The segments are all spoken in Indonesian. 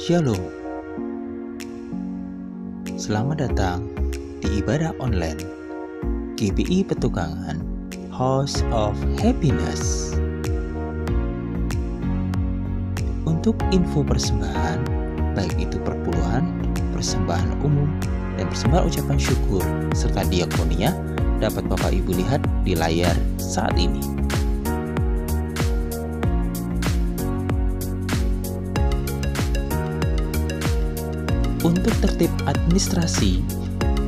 Shalom. Selamat datang di ibadah online GBI Petukangan House of Happiness. Untuk info persembahan, baik itu perpuluhan, persembahan umum, dan persembahan ucapan syukur serta diakonia, dapat Bapak Ibu lihat di layar saat ini. Untuk tertib administrasi,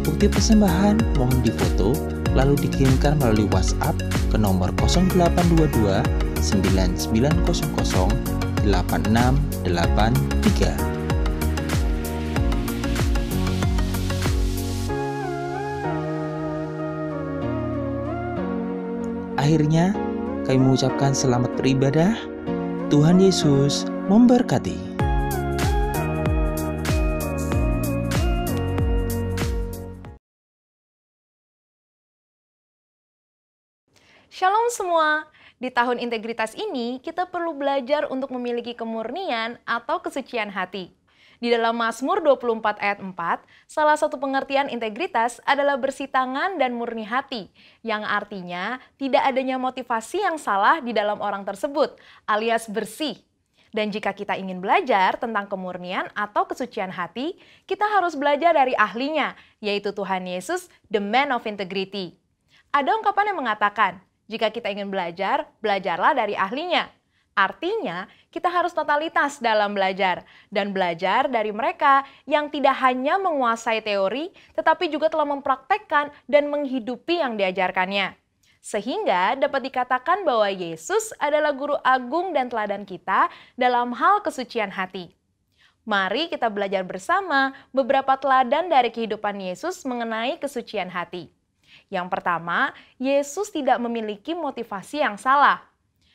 bukti persembahan mohon difoto lalu dikirimkan melalui WhatsApp ke nomor 0822 9900 8683. Akhirnya, kami mengucapkan selamat beribadah. Tuhan Yesus memberkati. Shalom semua, di tahun integritas ini kita perlu belajar untuk memiliki kemurnian atau kesucian hati. Di dalam Mazmur 24 ayat 4, salah satu pengertian integritas adalah bersih tangan dan murni hati, yang artinya tidak adanya motivasi yang salah di dalam orang tersebut, alias bersih. Dan jika kita ingin belajar tentang kemurnian atau kesucian hati, kita harus belajar dari ahlinya, yaitu Tuhan Yesus, the man of integrity. Ada ungkapan yang mengatakan, jika kita ingin belajar, belajarlah dari ahlinya. Artinya, kita harus totalitas dalam belajar dan belajar dari mereka yang tidak hanya menguasai teori, tetapi juga telah mempraktekkan dan menghidupi yang diajarkannya. Sehingga dapat dikatakan bahwa Yesus adalah guru agung dan teladan kita dalam hal kesucian hati. Mari kita belajar bersama beberapa teladan dari kehidupan Yesus mengenai kesucian hati. Yang pertama, Yesus tidak memiliki motivasi yang salah.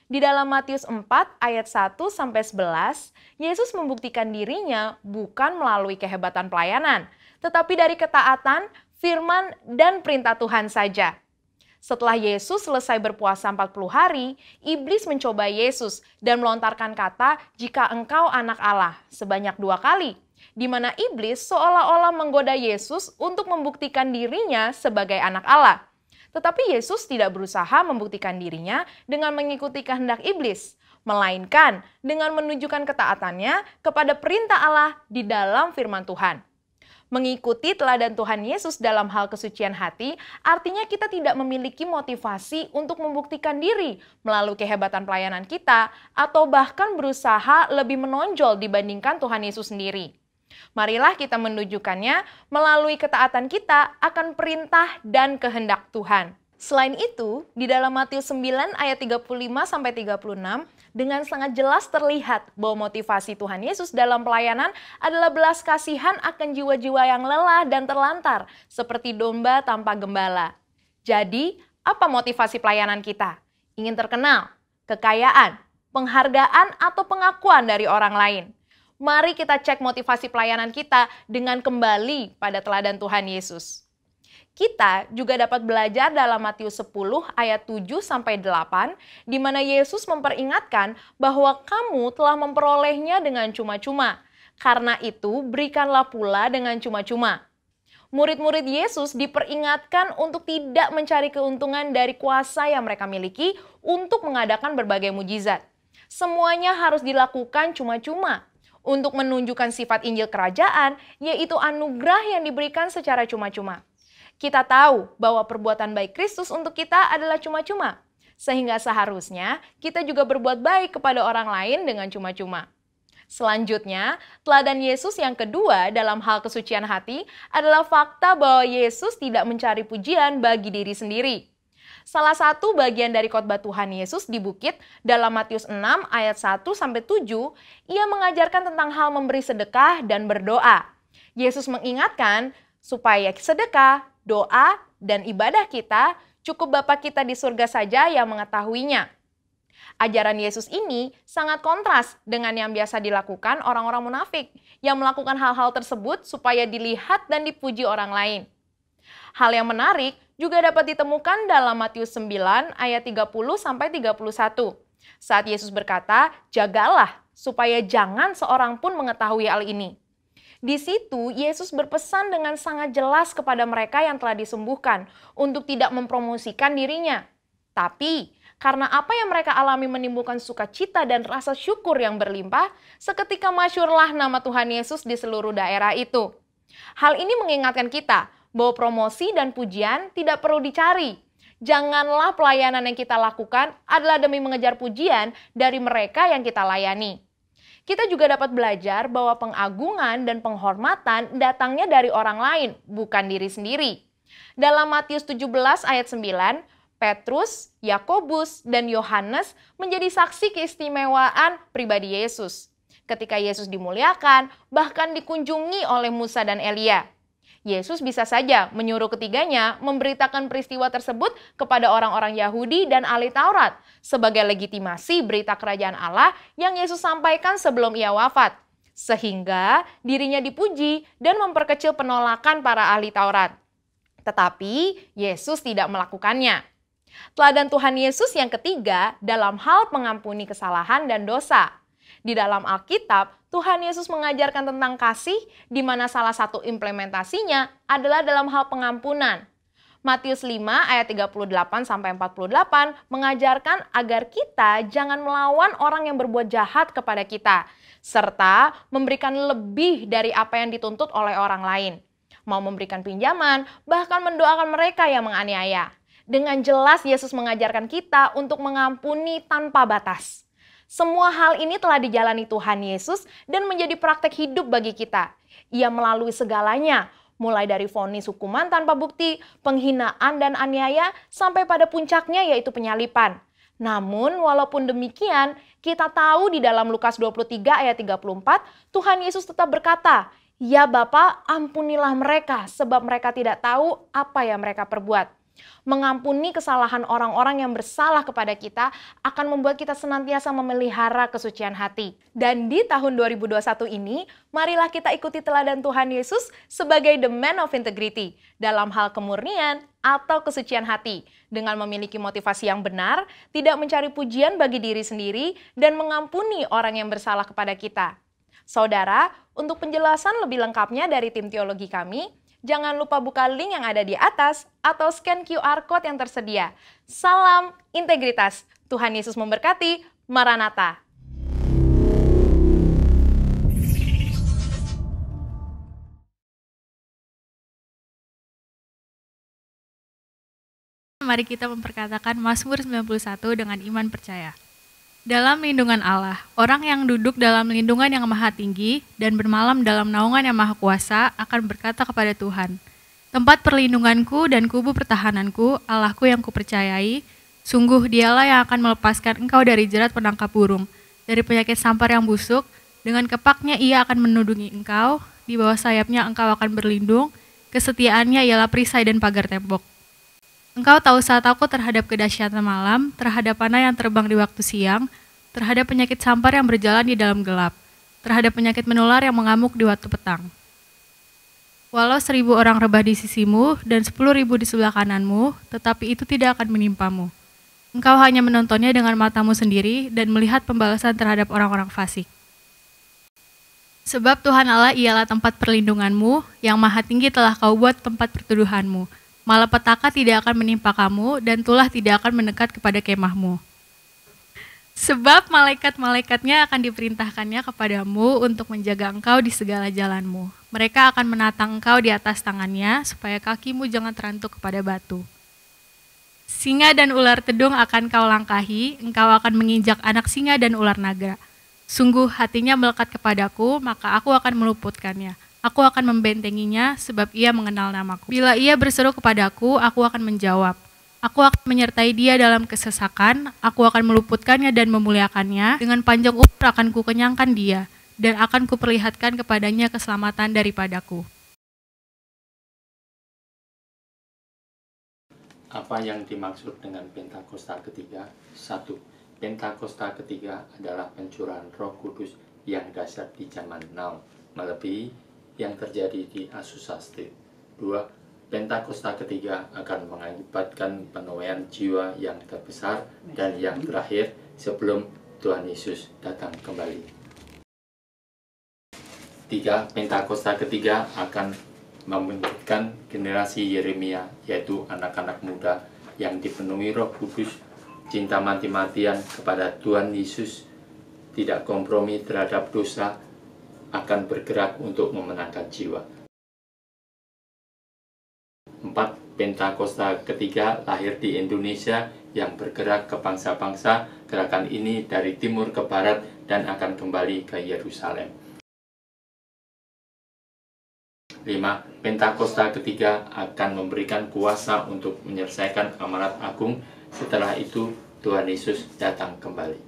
Di dalam Matius 4 ayat 1-11, Yesus membuktikan dirinya bukan melalui kehebatan pelayanan, tetapi dari ketaatan, firman, dan perintah Tuhan saja. Setelah Yesus selesai berpuasa 40 hari, iblis mencoba Yesus dan melontarkan kata, "Jika engkau anak Allah," sebanyak 2 kali. Di mana iblis seolah-olah menggoda Yesus untuk membuktikan dirinya sebagai anak Allah. Tetapi Yesus tidak berusaha membuktikan dirinya dengan mengikuti kehendak iblis, melainkan dengan menunjukkan ketaatannya kepada perintah Allah di dalam firman Tuhan. Mengikuti teladan Tuhan Yesus dalam hal kesucian hati, artinya kita tidak memiliki motivasi untuk membuktikan diri melalui kehebatan pelayanan kita, atau bahkan berusaha lebih menonjol dibandingkan Tuhan Yesus sendiri. Marilah kita menunjukkannya melalui ketaatan kita akan perintah dan kehendak Tuhan. Selain itu, di dalam Matius 9 ayat 35-36, dengan sangat jelas terlihat bahwa motivasi Tuhan Yesus dalam pelayanan adalah belas kasihan akan jiwa-jiwa yang lelah dan terlantar, seperti domba tanpa gembala. Jadi, apa motivasi pelayanan kita? Ingin terkenal, kekayaan, penghargaan, atau pengakuan dari orang lain? Mari kita cek motivasi pelayanan kita dengan kembali pada teladan Tuhan Yesus. Kita juga dapat belajar dalam Matius 10 ayat 7-8, di mana Yesus memperingatkan bahwa kamu telah memperolehnya dengan cuma-cuma. Karena itu, berikanlah pula dengan cuma-cuma. Murid-murid Yesus diperingatkan untuk tidak mencari keuntungan dari kuasa yang mereka miliki untuk mengadakan berbagai mujizat. Semuanya harus dilakukan cuma-cuma. Untuk menunjukkan sifat Injil Kerajaan, yaitu anugerah yang diberikan secara cuma-cuma. Kita tahu bahwa perbuatan baik Kristus untuk kita adalah cuma-cuma, sehingga seharusnya kita juga berbuat baik kepada orang lain dengan cuma-cuma. Selanjutnya, teladan Yesus yang kedua dalam hal kesucian hati adalah fakta bahwa Yesus tidak mencari pujian bagi diri sendiri. Salah satu bagian dari khotbah Tuhan Yesus di bukit dalam Matius 6 ayat 1-7, ia mengajarkan tentang hal memberi sedekah dan berdoa. Yesus mengingatkan supaya sedekah, doa, dan ibadah kita cukup Bapa kita di surga saja yang mengetahuinya. Ajaran Yesus ini sangat kontras dengan yang biasa dilakukan orang-orang munafik yang melakukan hal-hal tersebut supaya dilihat dan dipuji orang lain. Hal yang menarik juga dapat ditemukan dalam Matius 9 ayat 30-31. Saat Yesus berkata, "Jagalah supaya jangan seorang pun mengetahui hal ini. Di situ, Yesus berpesan dengan sangat jelas kepada mereka yang telah disembuhkan untuk tidak mempromosikan dirinya. Tapi, karena apa yang mereka alami menimbulkan sukacita dan rasa syukur yang berlimpah, seketika masyhurlah nama Tuhan Yesus di seluruh daerah itu. Hal ini mengingatkan kita bahwa promosi dan pujian tidak perlu dicari. Janganlah pelayanan yang kita lakukan adalah demi mengejar pujian dari mereka yang kita layani. Kita juga dapat belajar bahwa pengagungan dan penghormatan datangnya dari orang lain, bukan diri sendiri. Dalam Matius 17 ayat 9, Petrus, Yakobus, dan Yohanes menjadi saksi keistimewaan pribadi Yesus. Ketika Yesus dimuliakan, bahkan dikunjungi oleh Musa dan Elia. Yesus bisa saja menyuruh ketiganya memberitakan peristiwa tersebut kepada orang-orang Yahudi dan ahli Taurat sebagai legitimasi berita kerajaan Allah yang Yesus sampaikan sebelum ia wafat, sehingga dirinya dipuji dan memperkecil penolakan para ahli Taurat. Tetapi Yesus tidak melakukannya. Teladan Tuhan Yesus yang ketiga dalam hal mengampuni kesalahan dan dosa. Di dalam Alkitab, Tuhan Yesus mengajarkan tentang kasih, di mana salah satu implementasinya adalah dalam hal pengampunan. Matius 5 ayat 38-48 mengajarkan agar kita jangan melawan orang yang berbuat jahat kepada kita, serta memberikan lebih dari apa yang dituntut oleh orang lain. Mau memberikan pinjaman, bahkan mendoakan mereka yang menganiaya. Dengan jelas Yesus mengajarkan kita untuk mengampuni tanpa batas. Semua hal ini telah dijalani Tuhan Yesus dan menjadi praktek hidup bagi kita. Ia melalui segalanya, mulai dari vonis hukuman tanpa bukti, penghinaan dan aniaya, sampai pada puncaknya yaitu penyalipan. Namun walaupun demikian, kita tahu di dalam Lukas 23 ayat 34, Tuhan Yesus tetap berkata, "Ya Bapa, ampunilah mereka, sebab mereka tidak tahu apa yang mereka perbuat." Mengampuni kesalahan orang-orang yang bersalah kepada kita akan membuat kita senantiasa memelihara kesucian hati. Dan di tahun 2021 ini, marilah kita ikuti teladan Tuhan Yesus sebagai the man of integrity dalam hal kemurnian atau kesucian hati, dengan memiliki motivasi yang benar, tidak mencari pujian bagi diri sendiri, dan mengampuni orang yang bersalah kepada kita. Saudara, untuk penjelasan lebih lengkapnya dari tim teologi kami, jangan lupa buka link yang ada di atas atau scan QR Code yang tersedia. Salam integritas. Tuhan Yesus memberkati. Maranatha. Mari kita memperkatakan Mazmur 91 dengan iman percaya. Dalam lindungan Allah, orang yang duduk dalam lindungan yang maha tinggi dan bermalam dalam naungan yang maha kuasa akan berkata kepada Tuhan, tempat perlindunganku dan kubu pertahananku, Allahku yang kupercayai, sungguh dialah yang akan melepaskan engkau dari jerat penangkap burung, dari penyakit sampar yang busuk, dengan kepaknya ia akan menudungi engkau, di bawah sayapnya engkau akan berlindung, kesetiaannya ialah perisai dan pagar tembok. Engkau tahu saat aku terhadap kedahsyatan malam, terhadap panah yang terbang di waktu siang, terhadap penyakit sampar yang berjalan di dalam gelap, terhadap penyakit menular yang mengamuk di waktu petang. Walau 1.000 orang rebah di sisimu dan 10.000 di sebelah kananmu, tetapi itu tidak akan menimpamu. Engkau hanya menontonnya dengan matamu sendiri dan melihat pembalasan terhadap orang-orang fasik. Sebab Tuhan Allah ialah tempat perlindunganmu, yang maha tinggi telah kau buat tempat perteduhanmu. Malapetaka tidak akan menimpa kamu, dan tulah tidak akan mendekat kepada kemahmu. Sebab malaikat-malaikatnya akan diperintahkannya kepadamu untuk menjaga engkau di segala jalanmu. Mereka akan menatang engkau di atas tangannya, supaya kakimu jangan terantuk kepada batu. Singa dan ular tedung akan kau langkahi, engkau akan menginjak anak singa dan ular naga. Sungguh hatinya melekat kepadaku, maka aku akan meluputkannya. Aku akan membentenginya sebab ia mengenal namaku. Bila ia berseru kepadaku, aku akan menjawab. Aku akan menyertai dia dalam kesesakan, aku akan meluputkannya dan memuliakannya. Dengan panjang umur akan kukenyangkan dia, dan akan kuperlihatkan kepadanya keselamatan daripadaku. Apa yang dimaksud dengan Pentakosta ketiga? 1. Pentakosta ketiga adalah pencurahan Roh Kudus yang dahsyat di zaman now, melebihi yang terjadi di Azusa Street. 2. Pentakosta ketiga akan mengakibatkan penuaian jiwa yang terbesar dan yang terakhir sebelum Tuhan Yesus datang kembali. 3. Pentakosta ketiga akan membangkitkan generasi Yeremia, yaitu anak-anak muda yang dipenuhi Roh Kudus, cinta mati-matian kepada Tuhan Yesus, tidak kompromi terhadap dosa, akan bergerak untuk memenangkan jiwa. 4. Pentakosta ketiga lahir di Indonesia yang bergerak ke bangsa-bangsa. Gerakan ini dari timur ke barat dan akan kembali ke Yerusalem. 5. Pentakosta ketiga akan memberikan kuasa untuk menyelesaikan amanat agung. Setelah itu Tuhan Yesus datang kembali.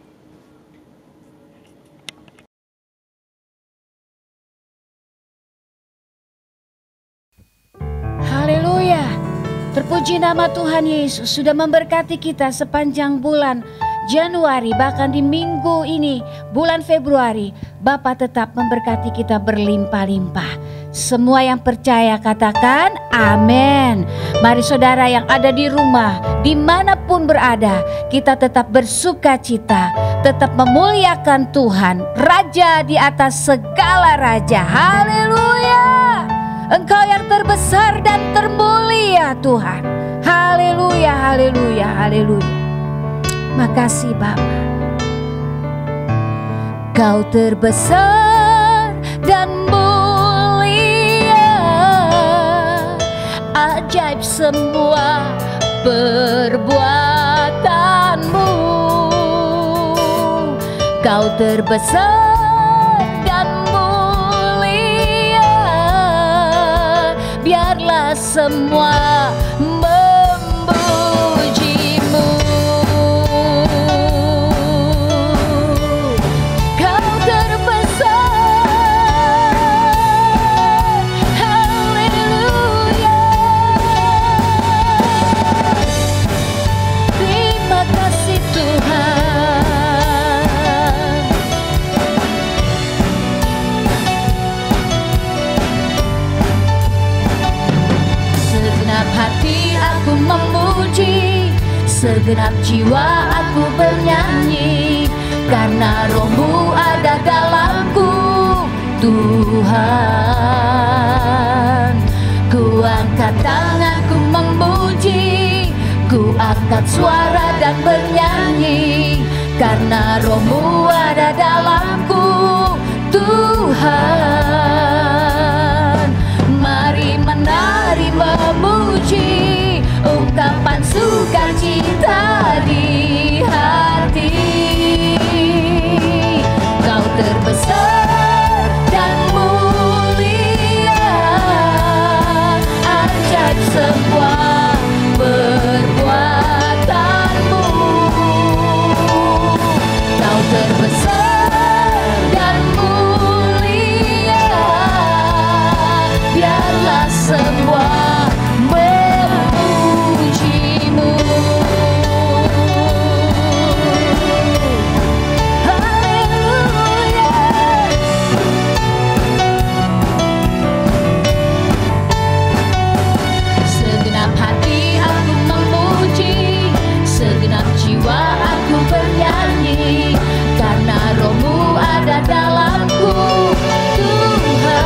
Haleluya. Terpuji nama Tuhan Yesus sudah memberkati kita sepanjang bulan Januari, bahkan di minggu ini bulan Februari. Bapa tetap memberkati kita berlimpah-limpah. Semua yang percaya katakan amin. Mari saudara yang ada di rumah, dimanapun berada, kita tetap bersuka cita, tetap memuliakan Tuhan, Raja di atas segala raja. Haleluya. Engkau yang terbesar dan termulia Tuhan. Haleluya, haleluya, haleluya. Makasih Bapa. Kau terbesar dan mulia, ajaib semua perbuatanmu. Kau terbesar dan mulia, biarlah semua memujimu. Kau terbesar, haleluya. Terima kasih Tuhan. Segenap hati aku memuji, segenap jiwa aku bernyanyi, karena Roh-Mu ada dalamku, Tuhan. Ku angkat tanganku memuji, ku angkat suara dan bernyanyi, karena Roh-Mu ada dalamku, Tuhan. Mari menari memuji, ungkapan sukacita di hati. Kau terbesar dan mulia, ajaib semua perbuatanmu. Kau terbesar dan mulia, biarlah semua memujimu. Haleluya. Segenap hati aku memuji, segenap jiwa aku bernyanyi, karena Roh-Mu ada dalamku, Tuhan.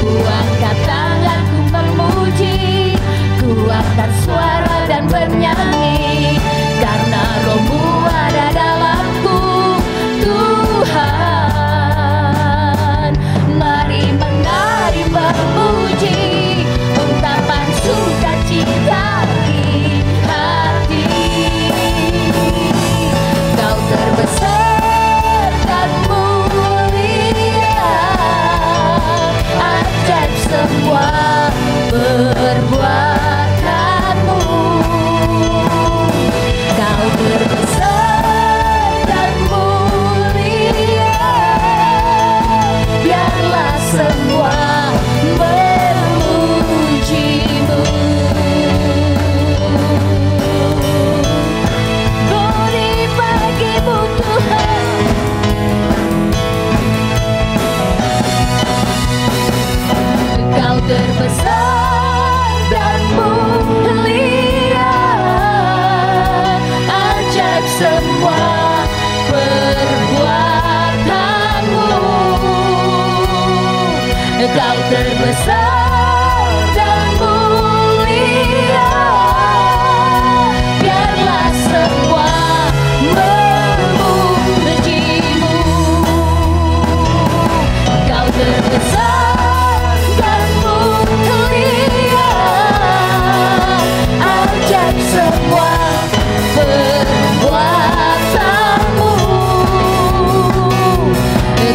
Ku angkat tanganku memuji, ku angkat suara dan bernyanyi, karena Roh-Mu ada dalamku, Tuhan. Mari menari memuji, ungkapan sukacita di hati. Kau terbesar dan mulia, ajaib semua perbuatanmu. Kau terbesar dan mulia, biarlah semua memujimu. Glory bagimu Tuhan. Kau terbesar dan mulia, ajaib semua perbuatanmu. Kau terbesar dan mulia, biarlah semua memuji-Mu. Kau terbesar dan mulia, ajaib semua perbuatan-Mu.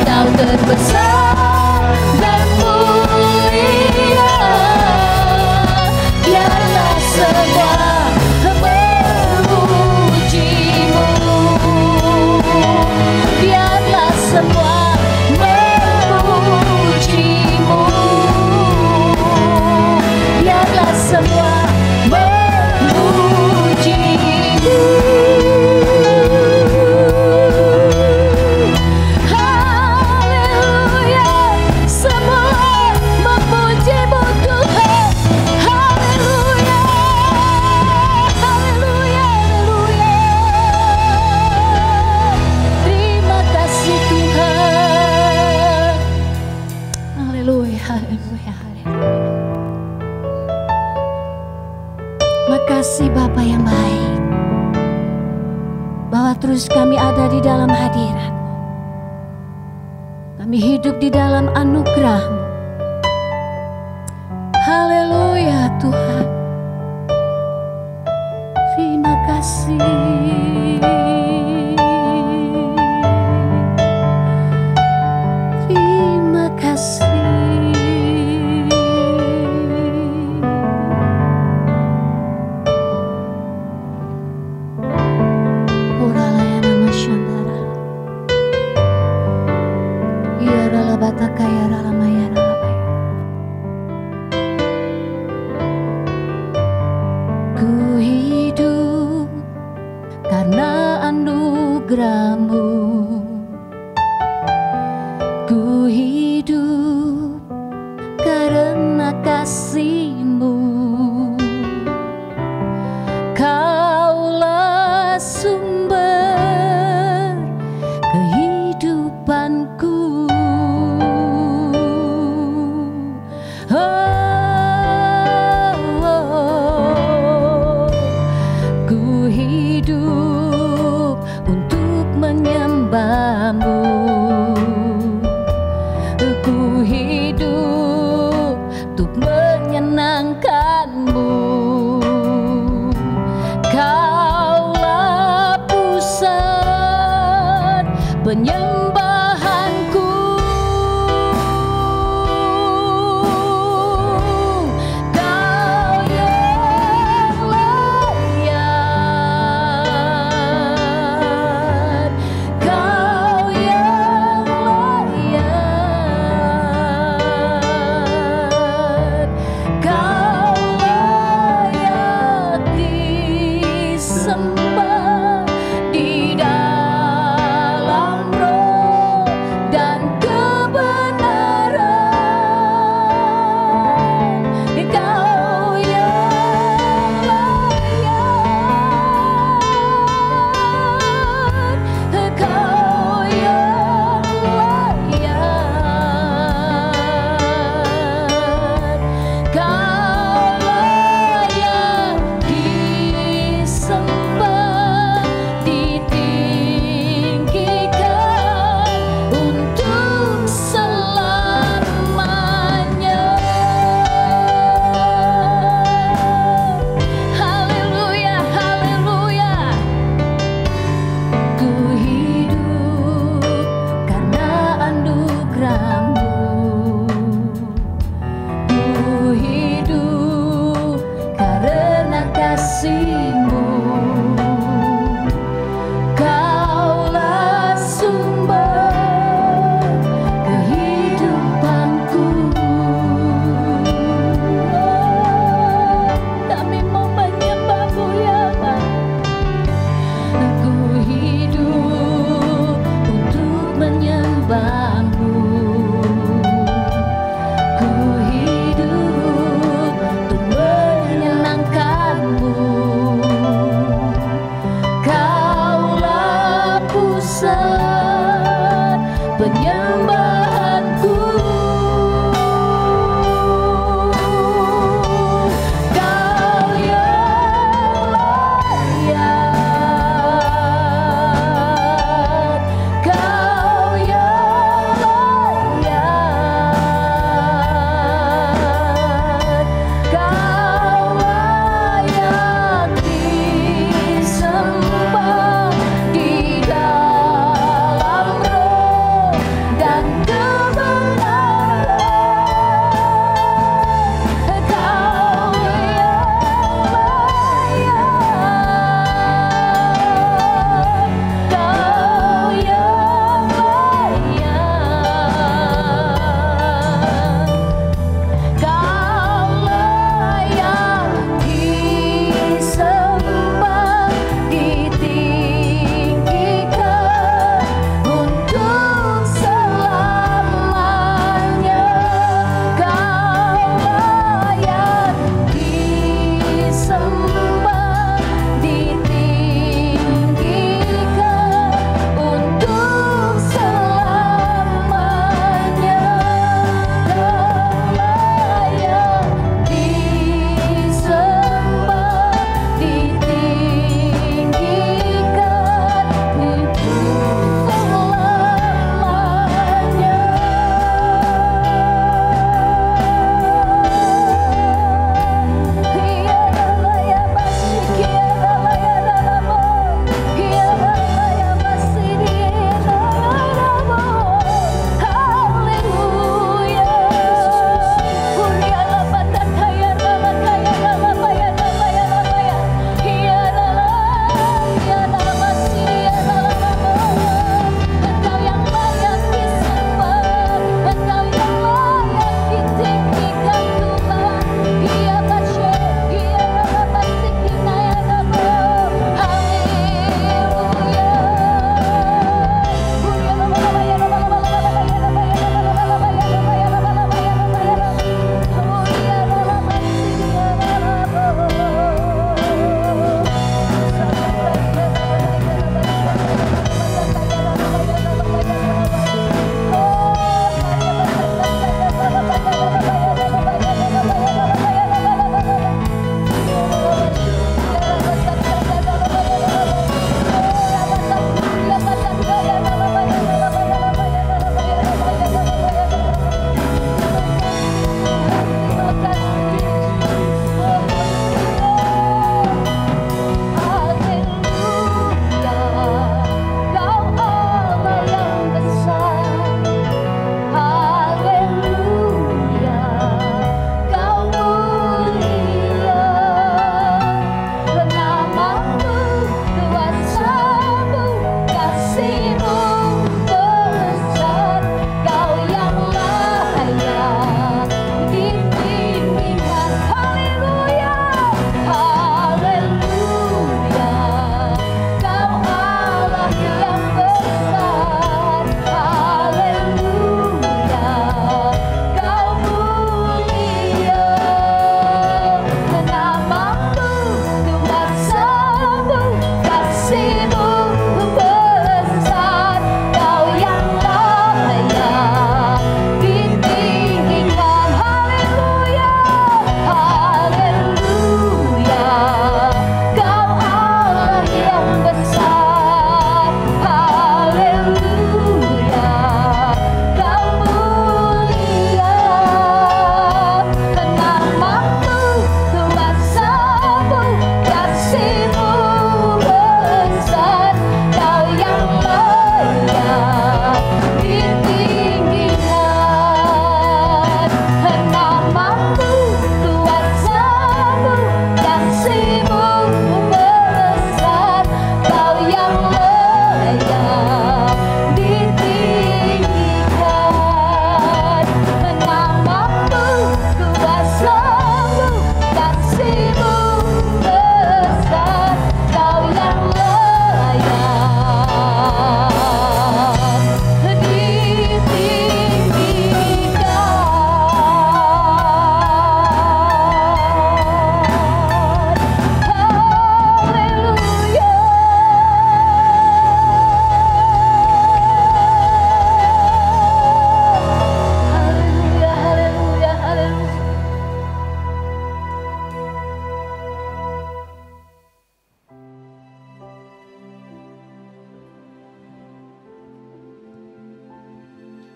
Kau terbesar dan mulia, biarlah semua memuji-Mu. Biarlah semua memuji-Mu. Biarlah semua memuji-Mu. Haleluya, semua memuji-Mu Tuhan. Haleluya, haleluya, haleluya. Terima kasih Tuhan. Haleluya, haleluya, haleluya. Makasih Bapa yang baik, bahwa terus kami ada di dalam hadirat-Mu. Kami hidup di dalam anugerah-Mu. Haleluya Tuhan. Terima kasih. Terima kasih. Oralayana Mashandara. Ya rala batakaya rala maya rala baya. Ku hidup karena anugerah-Mu. Ku hidup karena kasih-Mu. Kaulah sumber kehidupanku. Ku hidup untuk menyembah-Mu. Ku hidup untuk menyenangkan-Mu. Kaulah pusat penyembahanku. Kau yang layak, Kau yang layak, Kau layak disembah di dalam roh dan kebenaran. Kau yang layak, Kau yang layak, Kau layak disembah, ditinggikan untuk selamanya. Haleluya, haleluya. Ku hidup karena anugerah-Mu. Ku hidup karena kasih-Mu. Kaulah sumber kehidupanku. Kami mau menyembah-Mu ya Bapa. Ku hidup untuk menyembah-Mu. Ku hidup untuk menyenangkan-Mu.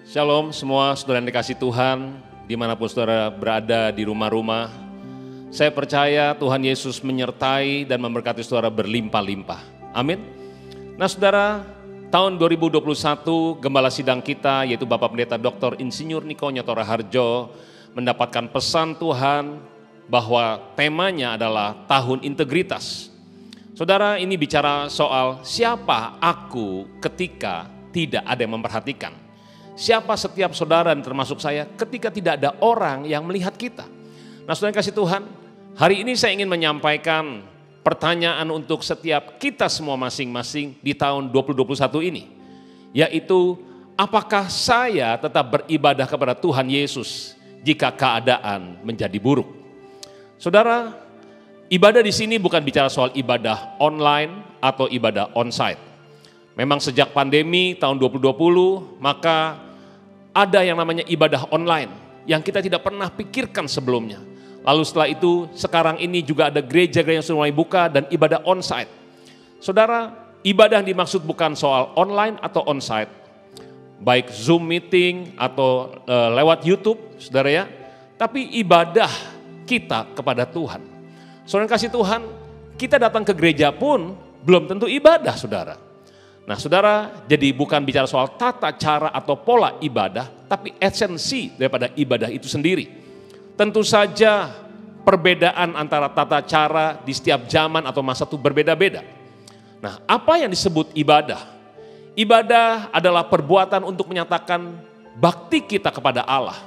Shalom semua saudara yang dikasih Tuhan, dimanapun saudara berada di rumah-rumah. Saya percaya Tuhan Yesus menyertai dan memberkati saudara berlimpah-limpah. Amin. Nah saudara, tahun 2021 gembala sidang kita yaitu Bapak Pendeta Dr. Insinyur Niko Nyotora Harjo mendapatkan pesan Tuhan bahwa temanya adalah tahun integritas. Saudara, ini bicara soal siapa aku ketika tidak ada yang memperhatikan. Siapa setiap saudara dan termasuk saya ketika tidak ada orang yang melihat kita. Nah saudara yang kasih Tuhan, hari ini saya ingin menyampaikan pertanyaan untuk setiap kita semua masing-masing di tahun 2021 ini. Yaitu, apakah saya tetap beribadah kepada Tuhan Yesus jika keadaan menjadi buruk? Saudara, ibadah di sini bukan bicara soal ibadah online atau ibadah onsite. Memang sejak pandemi tahun 2020, maka ada yang namanya ibadah online yang kita tidak pernah pikirkan sebelumnya. Lalu setelah itu sekarang ini juga ada gereja-gereja yang sudah mulai buka dan ibadah onsite. Saudara, ibadah yang dimaksud bukan soal online atau onsite, baik Zoom meeting atau lewat YouTube, saudara ya, tapi ibadah kita kepada Tuhan. Saudara yang kasih Tuhan, kita datang ke gereja pun belum tentu ibadah saudara. Nah saudara, jadi bukan bicara soal tata cara atau pola ibadah, tapi esensi daripada ibadah itu sendiri. Tentu saja perbedaan antara tata cara di setiap zaman atau masa itu berbeda-beda. Nah apa yang disebut ibadah? Ibadah adalah perbuatan untuk menyatakan bakti kita kepada Allah,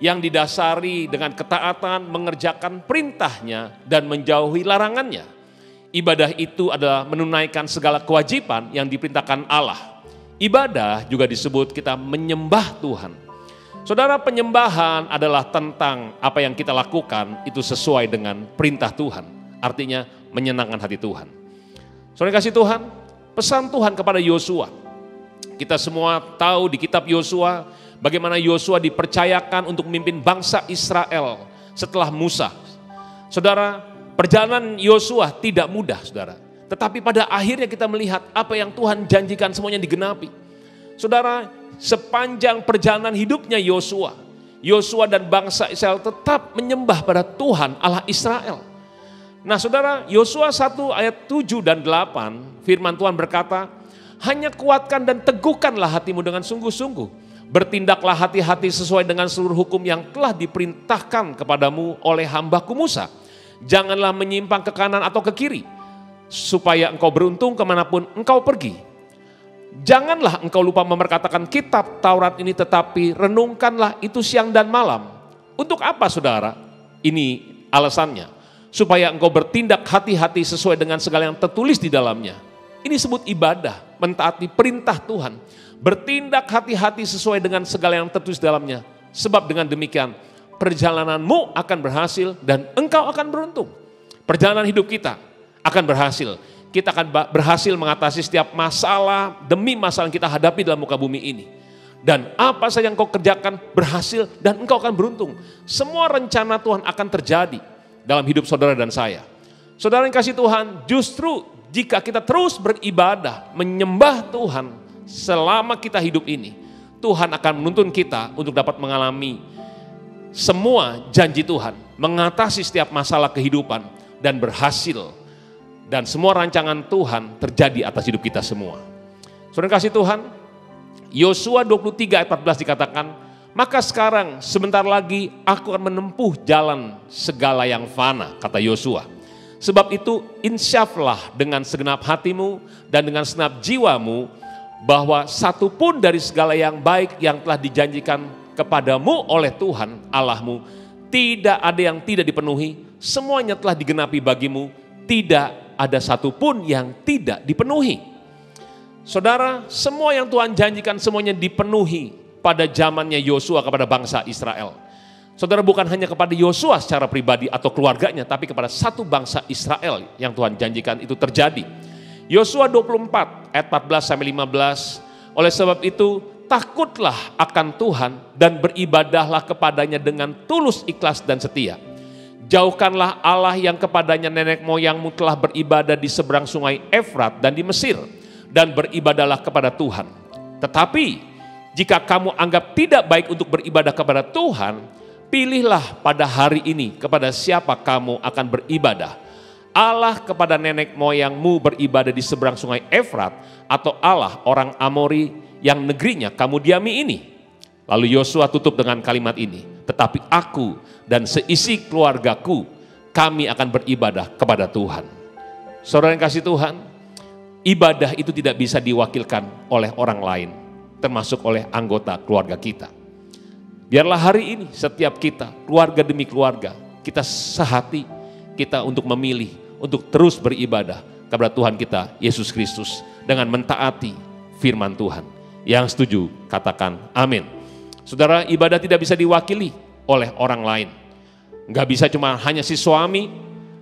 yang didasari dengan ketaatan mengerjakan perintahnya dan menjauhi larangannya. Ibadah itu adalah menunaikan segala kewajiban yang diperintahkan Allah. Ibadah juga disebut kita menyembah Tuhan. Saudara, penyembahan adalah tentang apa yang kita lakukan itu sesuai dengan perintah Tuhan. Artinya menyenangkan hati Tuhan. Saudara kasih Tuhan, pesan Tuhan kepada Yosua. Kita semua tahu di kitab Yosua bagaimana Yosua dipercayakan untuk memimpin bangsa Israel setelah Musa. Saudara, perjalanan Yosua tidak mudah, saudara. Tetapi pada akhirnya kita melihat apa yang Tuhan janjikan semuanya digenapi. Saudara, sepanjang perjalanan hidupnya Yosua dan bangsa Israel tetap menyembah pada Tuhan Allah Israel. Nah saudara, Yosua 1 ayat 7 dan 8, firman Tuhan berkata, hanya kuatkan dan teguhkanlah hatimu dengan sungguh-sungguh. Bertindaklah hati-hati sesuai dengan seluruh hukum yang telah diperintahkan kepadamu oleh hambaku Musa. Janganlah menyimpang ke kanan atau ke kiri, supaya engkau beruntung kemanapun engkau pergi. Janganlah engkau lupa memperkatakan kitab Taurat ini, tetapi renungkanlah itu siang dan malam. Untuk apa saudara? Ini alasannya, supaya engkau bertindak hati-hati sesuai dengan segala yang tertulis di dalamnya. Ini disebut ibadah, mentaati perintah Tuhan. Bertindak hati-hati sesuai dengan segala yang tertulis di dalamnya. Sebab dengan demikian, perjalananmu akan berhasil dan engkau akan beruntung. Perjalanan hidup kita akan berhasil. Kita akan berhasil mengatasi setiap masalah demi masalah yang kita hadapi dalam muka bumi ini. Dan apa saja yang engkau kerjakan berhasil dan engkau akan beruntung. Semua rencana Tuhan akan terjadi dalam hidup saudara dan saya. Saudara yang kasih Tuhan, justru jika kita terus beribadah, menyembah Tuhan selama kita hidup ini, Tuhan akan menuntun kita untuk dapat mengalami semua janji Tuhan, mengatasi setiap masalah kehidupan dan berhasil. Dan semua rancangan Tuhan terjadi atas hidup kita semua. Saudara kasih Tuhan, Yosua 23 ayat 14 dikatakan, maka sekarang sebentar lagi aku akan menempuh jalan segala yang fana, kata Yosua. Sebab itu insyaflah dengan segenap hatimu dan dengan segenap jiwamu, bahwa satu pun dari segala yang baik yang telah dijanjikan kepadamu oleh Tuhan Allahmu, tidak ada yang tidak dipenuhi, semuanya telah digenapi bagimu, tidak ada satu pun yang tidak dipenuhi. Saudara, semua yang Tuhan janjikan semuanya dipenuhi pada zamannya Yosua kepada bangsa Israel. Saudara, bukan hanya kepada Yosua secara pribadi atau keluarganya, tapi kepada satu bangsa Israel yang Tuhan janjikan itu terjadi. Yosua 24 ayat 14-15, oleh sebab itu takutlah akan Tuhan dan beribadahlah kepadanya dengan tulus, ikhlas dan setia. Jauhkanlah Allah yang kepadanya nenek moyangmu telah beribadah di seberang sungai Efrat dan di Mesir, dan beribadahlah kepada Tuhan. Tetapi Jika kamu anggap tidak baik untuk beribadah kepada Tuhan, pilihlah pada hari ini kepada siapa kamu akan beribadah. Allah kepada nenek moyangmu beribadah di seberang sungai Efrat, atau Allah orang Amori yang negerinya kamu diami ini. Lalu Yosua tutup dengan kalimat ini, tetapi aku dan seisi keluargaku, kami akan beribadah kepada Tuhan. Saudara yang kasih Tuhan, ibadah itu tidak bisa diwakilkan oleh orang lain, termasuk oleh anggota keluarga kita. Biarlah hari ini setiap kita, keluarga demi keluarga, kita sehati, kita untuk memilih, untuk terus beribadah kepada Tuhan kita, Yesus Kristus, dengan mentaati firman Tuhan. Yang setuju, katakan amin. Saudara, ibadah tidak bisa diwakili oleh orang lain. Enggak bisa cuma hanya si suami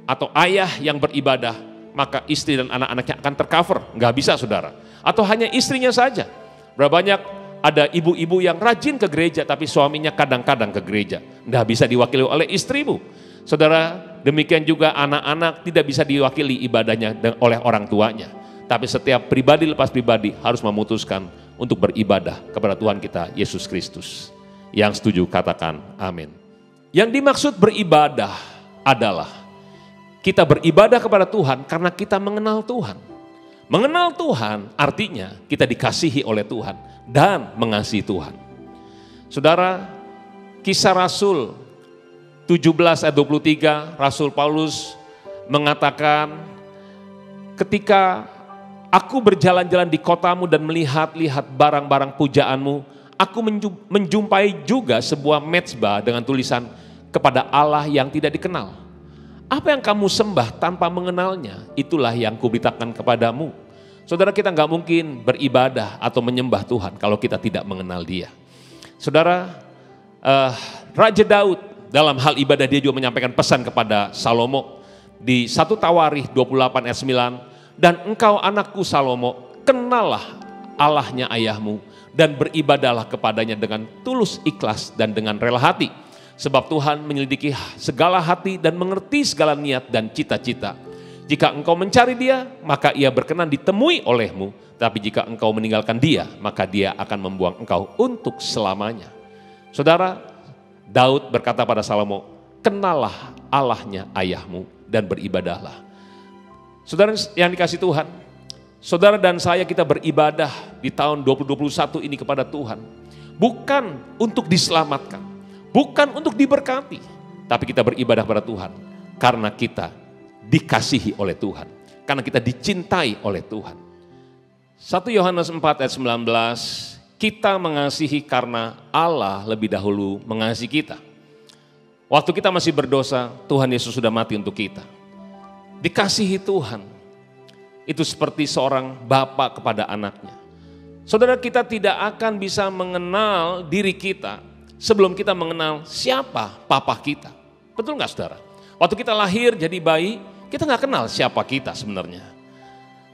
atau ayah yang beribadah, maka istri dan anak-anaknya akan tercover. Enggak bisa, saudara. Atau hanya istrinya saja. Berapa banyak ada ibu-ibu yang rajin ke gereja, tapi suaminya kadang-kadang ke gereja. Enggak bisa diwakili oleh istrimu. Saudara, demikian juga anak-anak tidak bisa diwakili ibadahnya oleh orang tuanya. Tapi setiap pribadi lepas pribadi harus memutuskan untuk beribadah kepada Tuhan kita, Yesus Kristus. Yang setuju katakan amin. Yang dimaksud beribadah adalah kita beribadah kepada Tuhan karena kita mengenal Tuhan. Mengenal Tuhan artinya kita dikasihi oleh Tuhan dan mengasihi Tuhan. Saudara, Kisah Rasul 17 ayat 23, Rasul Paulus mengatakan, ketika aku berjalan-jalan di kotamu dan melihat-lihat barang-barang pujaanmu, aku menjumpai juga sebuah mezbah dengan tulisan kepada Allah yang tidak dikenal. Apa yang kamu sembah tanpa mengenalnya, itulah yang kuberitakan kepadamu. Saudara, kita nggak mungkin beribadah atau menyembah Tuhan kalau kita tidak mengenal Dia. Saudara, Raja Daud dalam hal ibadah dia juga menyampaikan pesan kepada Salomo di 1 Tawarikh 28 ayat 9, dan engkau anakku Salomo, kenallah Allahnya ayahmu dan beribadahlah kepadanya dengan tulus ikhlas dan dengan rela hati. Sebab Tuhan menyelidiki segala hati dan mengerti segala niat dan cita-cita. Jika engkau mencari Dia, maka Ia berkenan ditemui olehmu. Tapi jika engkau meninggalkan Dia, maka Dia akan membuang engkau untuk selamanya. Saudara, Daud berkata pada Salomo, kenallah Allahnya ayahmu dan beribadahlah. Saudara yang dikasih Tuhan, saudara dan saya kita beribadah di tahun 2021 ini kepada Tuhan. Bukan untuk diselamatkan, bukan untuk diberkati, tapi kita beribadah kepada Tuhan karena kita dikasihi oleh Tuhan, karena kita dicintai oleh Tuhan. 1 Yohanes 4 ayat 19, kita mengasihi karena Allah lebih dahulu mengasihi kita. Waktu kita masih berdosa, Tuhan Yesus sudah mati untuk kita. Dikasihi Tuhan, itu seperti seorang bapa kepada anaknya. Saudara, kita tidak akan bisa mengenal diri kita sebelum kita mengenal siapa papa kita. Betul nggak, saudara? Waktu kita lahir jadi bayi, kita nggak kenal siapa kita sebenarnya.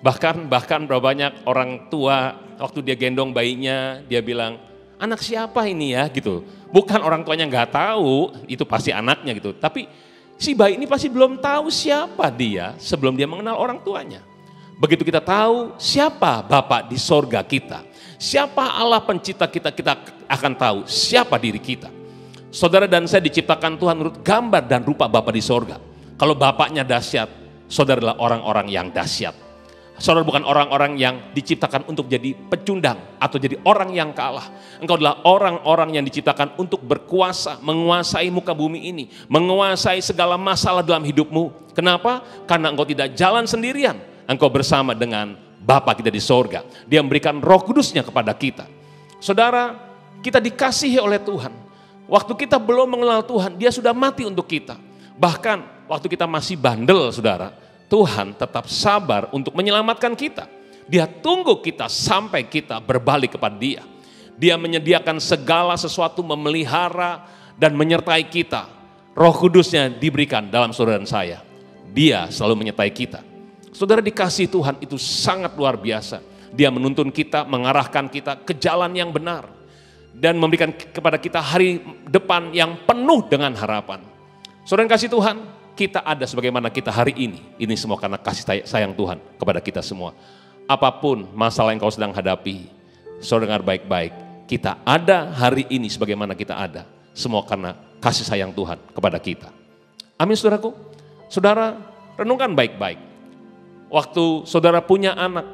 Bahkan berapa banyak orang tua waktu dia gendong bayinya, dia bilang, anak siapa ini ya gitu. Bukan orang tuanya nggak tahu, itu pasti anaknya gitu. Tapi si bayi ini pasti belum tahu siapa dia sebelum dia mengenal orang tuanya. Begitu kita tahu siapa Bapa di sorga kita, siapa Allah pencipta kita, kita akan tahu siapa diri kita. Saudara dan saya diciptakan Tuhan menurut gambar dan rupa Bapa di sorga. Kalau Bapaknya dahsyat, saudara adalah orang-orang yang dahsyat. Saudara bukan orang-orang yang diciptakan untuk jadi pecundang atau jadi orang yang kalah. Engkau adalah orang-orang yang diciptakan untuk berkuasa, menguasai muka bumi ini, menguasai segala masalah dalam hidupmu. Kenapa? Karena engkau tidak jalan sendirian. Engkau bersama dengan Bapa kita di sorga. Dia memberikan Roh Kudusnya kepada kita. Saudara, kita dikasihi oleh Tuhan. Waktu kita belum mengenal Tuhan, Dia sudah mati untuk kita. Bahkan waktu kita masih bandel, saudara, Tuhan tetap sabar untuk menyelamatkan kita. Dia tunggu kita sampai kita berbalik kepada Dia. Dia menyediakan segala sesuatu, memelihara dan menyertai kita. Roh Kudusnya diberikan dalam saudara dan saya. Dia selalu menyertai kita. Saudara, dikasih Tuhan itu sangat luar biasa. Dia menuntun kita, mengarahkan kita ke jalan yang benar. Dan memberikan kepada kita hari depan yang penuh dengan harapan. Saudara yang kasih Tuhan, kita ada sebagaimana kita hari ini. Ini semua karena kasih sayang Tuhan kepada kita semua. Apapun masalah yang kau sedang hadapi, saudara dengar baik-baik. kita ada hari ini sebagaimana kita ada. Semua karena kasih sayang Tuhan kepada kita. Amin saudaraku. Saudara, renungkan baik-baik. Waktu saudara punya anak,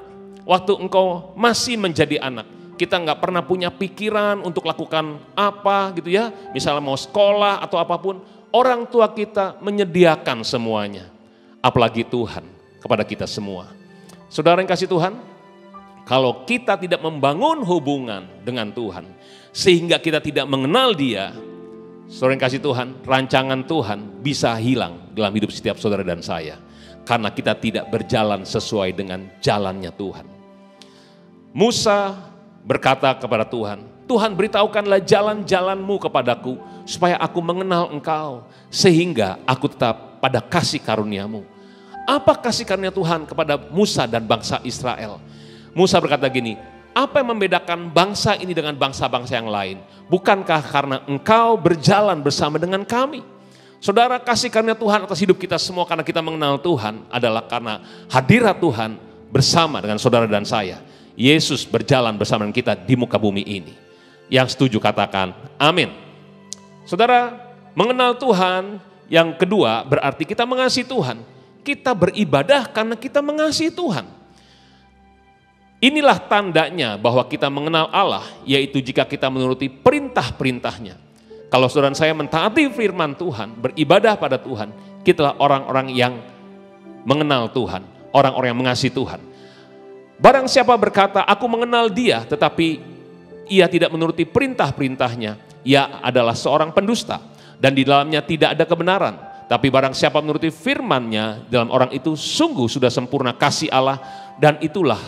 waktu engkau masih menjadi anak, kita nggak pernah punya pikiran untuk lakukan apa gitu ya. Misalnya mau sekolah atau apapun, orang tua kita menyediakan semuanya. Apalagi Tuhan kepada kita semua. Saudara yang kasih Tuhan, kalau kita tidak membangun hubungan dengan Tuhan, sehingga kita tidak mengenal Dia, saudara yang kasih Tuhan, rancangan Tuhan bisa hilang dalam hidup setiap saudara dan saya. Karena kita tidak berjalan sesuai dengan jalannya Tuhan. Musa berkata kepada Tuhan, Tuhan beritahukanlah jalan-jalanmu kepadaku, supaya aku mengenal engkau, sehingga aku tetap pada kasih karuniamu. Apa kasih karunia Tuhan kepada Musa dan bangsa Israel? Musa berkata gini, apa yang membedakan bangsa ini dengan bangsa-bangsa yang lain? Bukankah karena engkau berjalan bersama dengan kami? Saudara, kasih karunia Tuhan atas hidup kita semua karena kita mengenal Tuhan adalah karena hadirat Tuhan bersama dengan saudara dan saya. Yesus berjalan bersama dengan kita di muka bumi ini. Yang setuju katakan amin. Saudara, mengenal Tuhan yang kedua berarti kita mengasihi Tuhan. Kita beribadah karena kita mengasihi Tuhan. Inilah tandanya bahwa kita mengenal Allah, yaitu jika kita menuruti perintah-perintahnya. Kalau saudara saya mentaati firman Tuhan, beribadah pada Tuhan, kitalah orang-orang yang mengenal Tuhan, orang-orang yang mengasihi Tuhan. Barang siapa berkata, aku mengenal Dia, tetapi ia tidak menuruti perintah-perintahnya, ia adalah seorang pendusta, dan di dalamnya tidak ada kebenaran. Tapi barang siapa menuruti firman-Nya, dalam orang itu sungguh sudah sempurna kasih Allah, dan itulah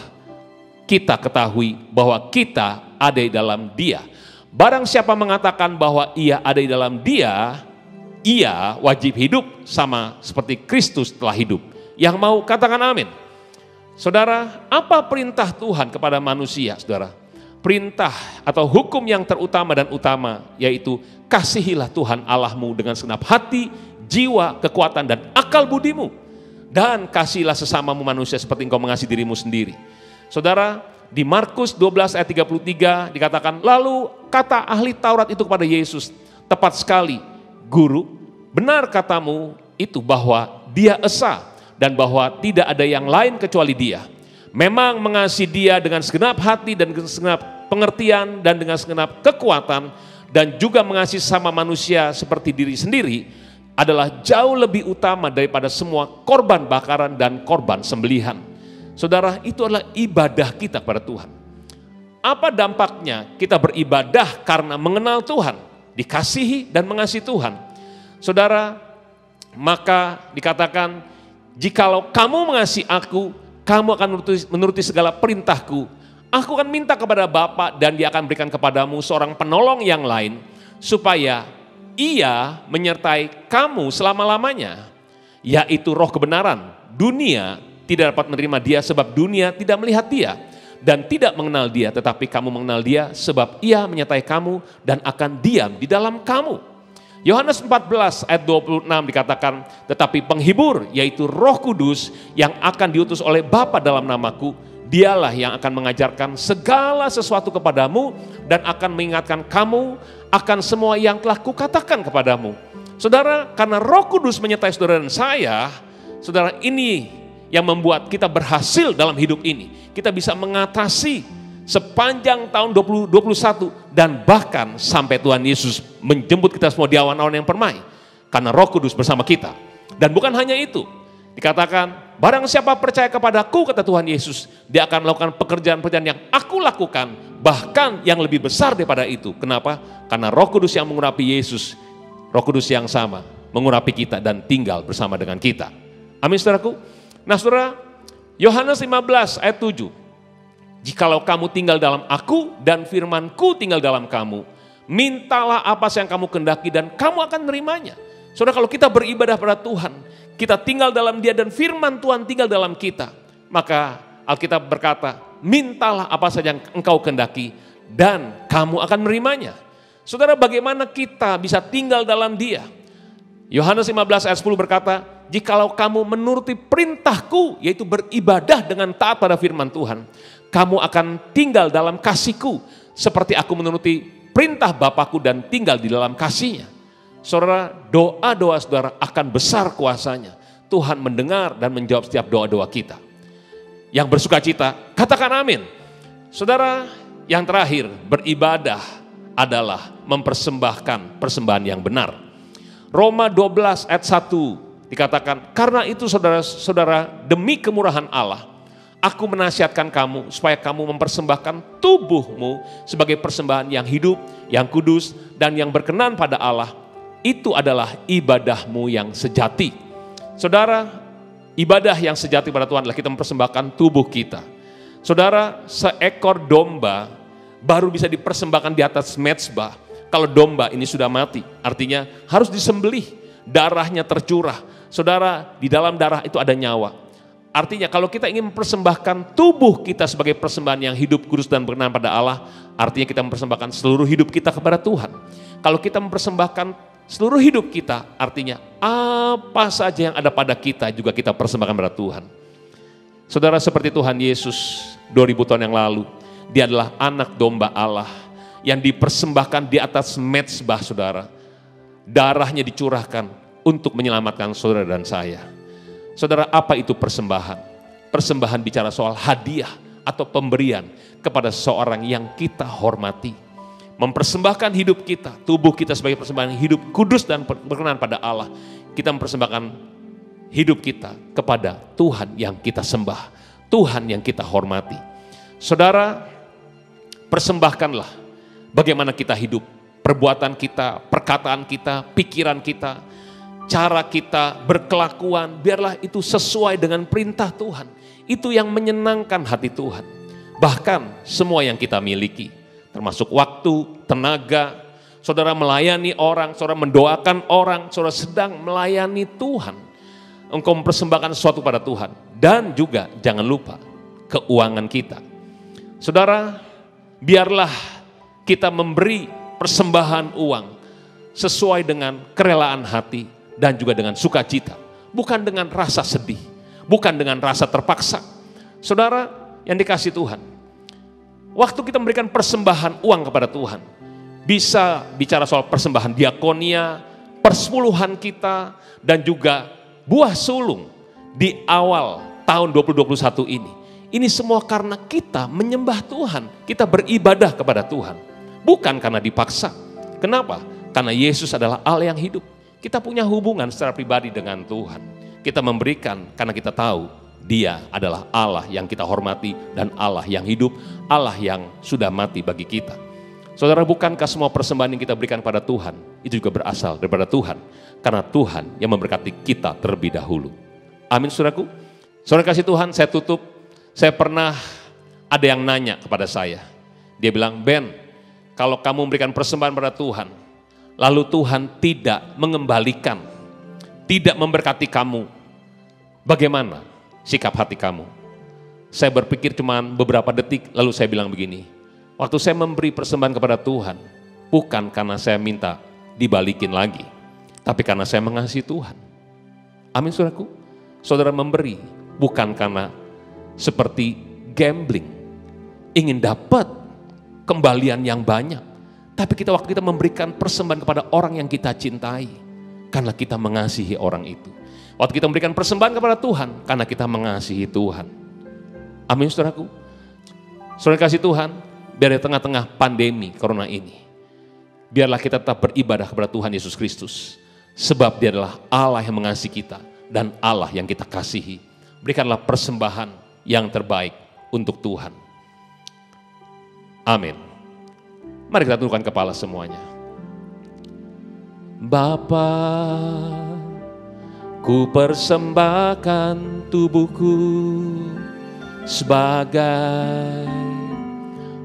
kita ketahui bahwa kita ada di dalam Dia. Barang siapa mengatakan bahwa ia ada di dalam Dia, ia wajib hidup sama seperti Kristus telah hidup. Yang mau katakan amin. Saudara, apa perintah Tuhan kepada manusia, saudara? Perintah atau hukum yang terutama dan utama, yaitu kasihilah Tuhan Allahmu dengan segenap hati, jiwa, kekuatan, dan akal budimu. Dan kasihilah sesamamu manusia seperti engkau mengasihi dirimu sendiri. Saudara, di Markus 12 ayat 33 dikatakan, lalu kata ahli Taurat itu kepada Yesus, tepat sekali, Guru, benar katamu itu bahwa Dia esa dan bahwa tidak ada yang lain kecuali Dia. Memang mengasihi Dia dengan segenap hati dan dengan segenap pengertian dan dengan segenap kekuatan dan juga mengasihi sama manusia seperti diri sendiri adalah jauh lebih utama daripada semua korban bakaran dan korban sembelihan. Saudara, itu adalah ibadah kita kepada Tuhan. Apa dampaknya kita beribadah karena mengenal Tuhan, dikasihi dan mengasihi Tuhan? Saudara, maka dikatakan, jikalau kamu mengasihi aku, kamu akan menuruti segala perintahku. Aku akan minta kepada Bapa dan Dia akan berikan kepadamu seorang penolong yang lain, supaya Ia menyertai kamu selama-lamanya, yaitu Roh kebenaran. Dunia tidak dapat menerima Dia sebab dunia tidak melihat Dia dan tidak mengenal Dia, tetapi kamu mengenal Dia sebab Ia menyertai kamu dan akan diam di dalam kamu. Yohanes 14 ayat 26 dikatakan, tetapi penghibur yaitu Roh Kudus yang akan diutus oleh Bapa dalam namaku, Dialah yang akan mengajarkan segala sesuatu kepadamu dan akan mengingatkan kamu akan semua yang telah kukatakan kepadamu. Saudara, karena Roh Kudus menyertai saudara dan saya, saudara, ini yang membuat kita berhasil dalam hidup ini. Kita bisa mengatasi sepanjang tahun 2021 dan bahkan sampai Tuhan Yesus menjemput kita semua di awan-awan yang permai. Karena Roh Kudus bersama kita. Dan bukan hanya itu. Dikatakan, barang siapa percaya kepadaku, kata Tuhan Yesus, dia akan melakukan pekerjaan-pekerjaan yang aku lakukan, bahkan yang lebih besar daripada itu. Kenapa? Karena Roh Kudus yang mengurapi Yesus, Roh Kudus yang sama mengurapi kita dan tinggal bersama dengan kita. Amin, saudaraku. Nah, saudara, Yohanes 15 ayat 7. Jikalau kamu tinggal dalam aku dan firmanku tinggal dalam kamu, mintalah apa yang kamu kehendaki dan kamu akan menerimanya. Saudara, kalau kita beribadah pada Tuhan, kita tinggal dalam Dia dan firman Tuhan tinggal dalam kita, maka Alkitab berkata, mintalah apa saja yang engkau kehendaki dan kamu akan menerimanya. Saudara, bagaimana kita bisa tinggal dalam Dia? Yohanes 15 ayat 10 berkata, jikalau kamu menuruti perintahku, yaitu beribadah dengan taat pada firman Tuhan, kamu akan tinggal dalam kasihku, seperti aku menuruti perintah Bapakku dan tinggal di dalam kasih-Nya. Saudara, doa-doa saudara akan besar kuasanya. Tuhan mendengar dan menjawab setiap doa-doa kita. Yang bersuka cita, katakan amin. Saudara, yang terakhir, beribadah adalah mempersembahkan persembahan yang benar. Roma 12 ayat 1 dikatakan, karena itu saudara-saudara, demi kemurahan Allah, aku menasihatkan kamu supaya kamu mempersembahkan tubuhmu sebagai persembahan yang hidup, yang kudus, dan yang berkenan pada Allah. Itu adalah ibadahmu yang sejati. Saudara, ibadah yang sejati pada Tuhan adalah kita mempersembahkan tubuh kita. Saudara, seekor domba baru bisa dipersembahkan di atas mezbah kalau domba ini sudah mati. Artinya harus disembelih, darahnya tercurah. Saudara, di dalam darah itu ada nyawa. Artinya kalau kita ingin mempersembahkan tubuh kita sebagai persembahan yang hidup, kudus, dan berkenan pada Allah, artinya kita mempersembahkan seluruh hidup kita kepada Tuhan. Kalau kita mempersembahkan seluruh hidup kita, artinya apa saja yang ada pada kita juga kita persembahkan pada Tuhan. Saudara, seperti Tuhan Yesus 2000 tahun yang lalu, Dia adalah anak domba Allah yang dipersembahkan di atas mezbah saudara. Darahnya dicurahkan untuk menyelamatkan saudara dan saya. Saudara, apa itu persembahan? Persembahan bicara soal hadiah atau pemberian kepada seseorang yang kita hormati. Mempersembahkan hidup kita, tubuh kita sebagai persembahan hidup kudus dan berkenan pada Allah. Kita mempersembahkan hidup kita kepada Tuhan yang kita sembah, Tuhan yang kita hormati. Saudara, persembahkanlah bagaimana kita hidup, perbuatan kita, perkataan kita, pikiran kita, cara kita berkelakuan, biarlah itu sesuai dengan perintah Tuhan. Itu yang menyenangkan hati Tuhan. Bahkan semua yang kita miliki, termasuk waktu, tenaga, saudara melayani orang, saudara mendoakan orang, saudara sedang melayani Tuhan. Engkau mempersembahkan sesuatu pada Tuhan. Dan juga jangan lupa keuangan kita. Saudara, biarlah kita memberi persembahan uang sesuai dengan kerelaan hati dan juga dengan sukacita. Bukan dengan rasa sedih, bukan dengan rasa terpaksa. Saudara yang dikasihi Tuhan, waktu kita memberikan persembahan uang kepada Tuhan, bisa bicara soal persembahan diakonia, persepuluhan kita, dan juga buah sulung di awal tahun 2021 ini. Ini semua karena kita menyembah Tuhan, kita beribadah kepada Tuhan. Bukan karena dipaksa. Kenapa? Karena Yesus adalah Allah yang hidup. Kita punya hubungan secara pribadi dengan Tuhan. Kita memberikan karena kita tahu Dia adalah Allah yang kita hormati dan Allah yang hidup, Allah yang sudah mati bagi kita. Saudara, bukankah semua persembahan yang kita berikan pada Tuhan itu juga berasal daripada Tuhan? Karena Tuhan yang memberkati kita terlebih dahulu. Amin, saudaraku. Saudara kasih Tuhan, saya tutup. Saya pernah ada yang nanya kepada saya. Dia bilang, Ben, kalau kamu memberikan persembahan pada Tuhan, lalu Tuhan tidak mengembalikan, tidak memberkati kamu, bagaimana sikap hati kamu? Saya berpikir cuma beberapa detik, lalu saya bilang begini, waktu saya memberi persembahan kepada Tuhan, bukan karena saya minta dibalikin lagi, tapi karena saya mengasihi Tuhan. Amin, saudaraku. Saudara memberi bukan karena seperti gambling, ingin dapat kembalian yang banyak, tapi waktu kita memberikan persembahan kepada orang yang kita cintai, karena kita mengasihi orang itu. Waktu kita memberikan persembahan kepada Tuhan, karena kita mengasihi Tuhan. Amin, saudaraku. Saudara kasih Tuhan, biar di tengah-tengah pandemi corona ini, biarlah kita tetap beribadah kepada Tuhan Yesus Kristus. Sebab Dia adalah Allah yang mengasihi kita dan Allah yang kita kasihi. Berikanlah persembahan yang terbaik untuk Tuhan. Amin. Mari kita tundukkan kepala semuanya. Bapa, ku persembahkan tubuhku sebagai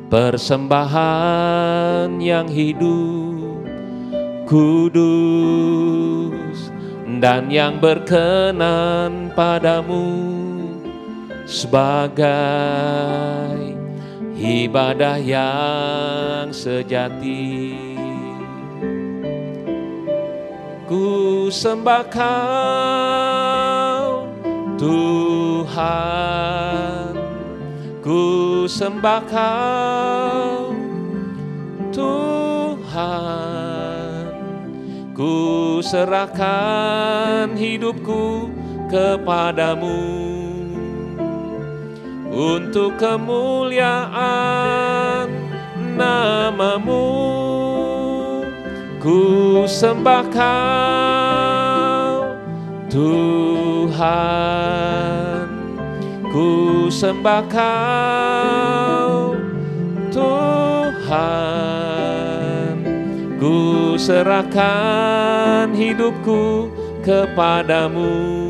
persembahan yang hidup, kudus, dan yang berkenan padamu, sebagai ibadah yang sejati. Ku sembah Kau, Tuhan, ku sembah Kau, ku serahkan hidupku kepadamu. Untuk kemuliaan nama-Mu, ku sembah Kau Tuhan, ku sembah Kau Tuhan, ku serahkan hidupku kepadamu.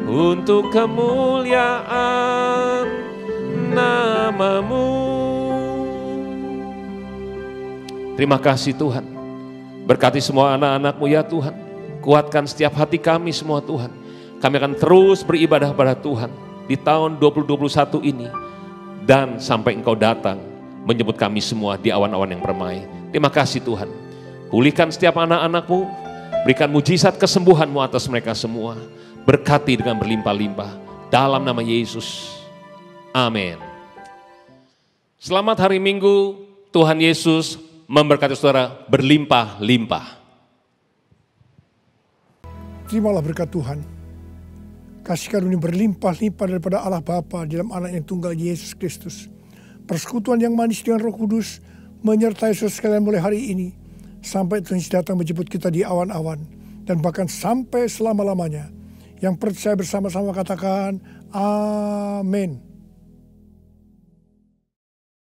Untuk kemuliaan nama-Mu. Terima kasih Tuhan. Berkati semua anak-anak-Mu ya Tuhan. Kuatkan setiap hati kami semua Tuhan. Kami akan terus beribadah pada Tuhan di tahun 2021 ini. Dan sampai Engkau datang menjemput kami semua di awan-awan yang permai. Terima kasih Tuhan. Pulihkan setiap anak-anak-Mu. Berikan mujizat kesembuhan-Mu atas mereka semua. Berkati dengan berlimpah-limpah. Dalam nama Yesus. Amin. Selamat hari Minggu. Tuhan Yesus memberkati saudara berlimpah-limpah. Terimalah berkat Tuhan. Kasih karunia berlimpah-limpah daripada Allah Bapa dalam Anak yang tunggal Yesus Kristus. Persekutuan yang manis dengan Roh Kudus menyertai saudara sekalian mulai hari ini. Sampai Tuhan Yesus datang menjemput kita di awan-awan. Dan bahkan sampai selama-lamanya. Yang percaya bersama-sama katakan amin.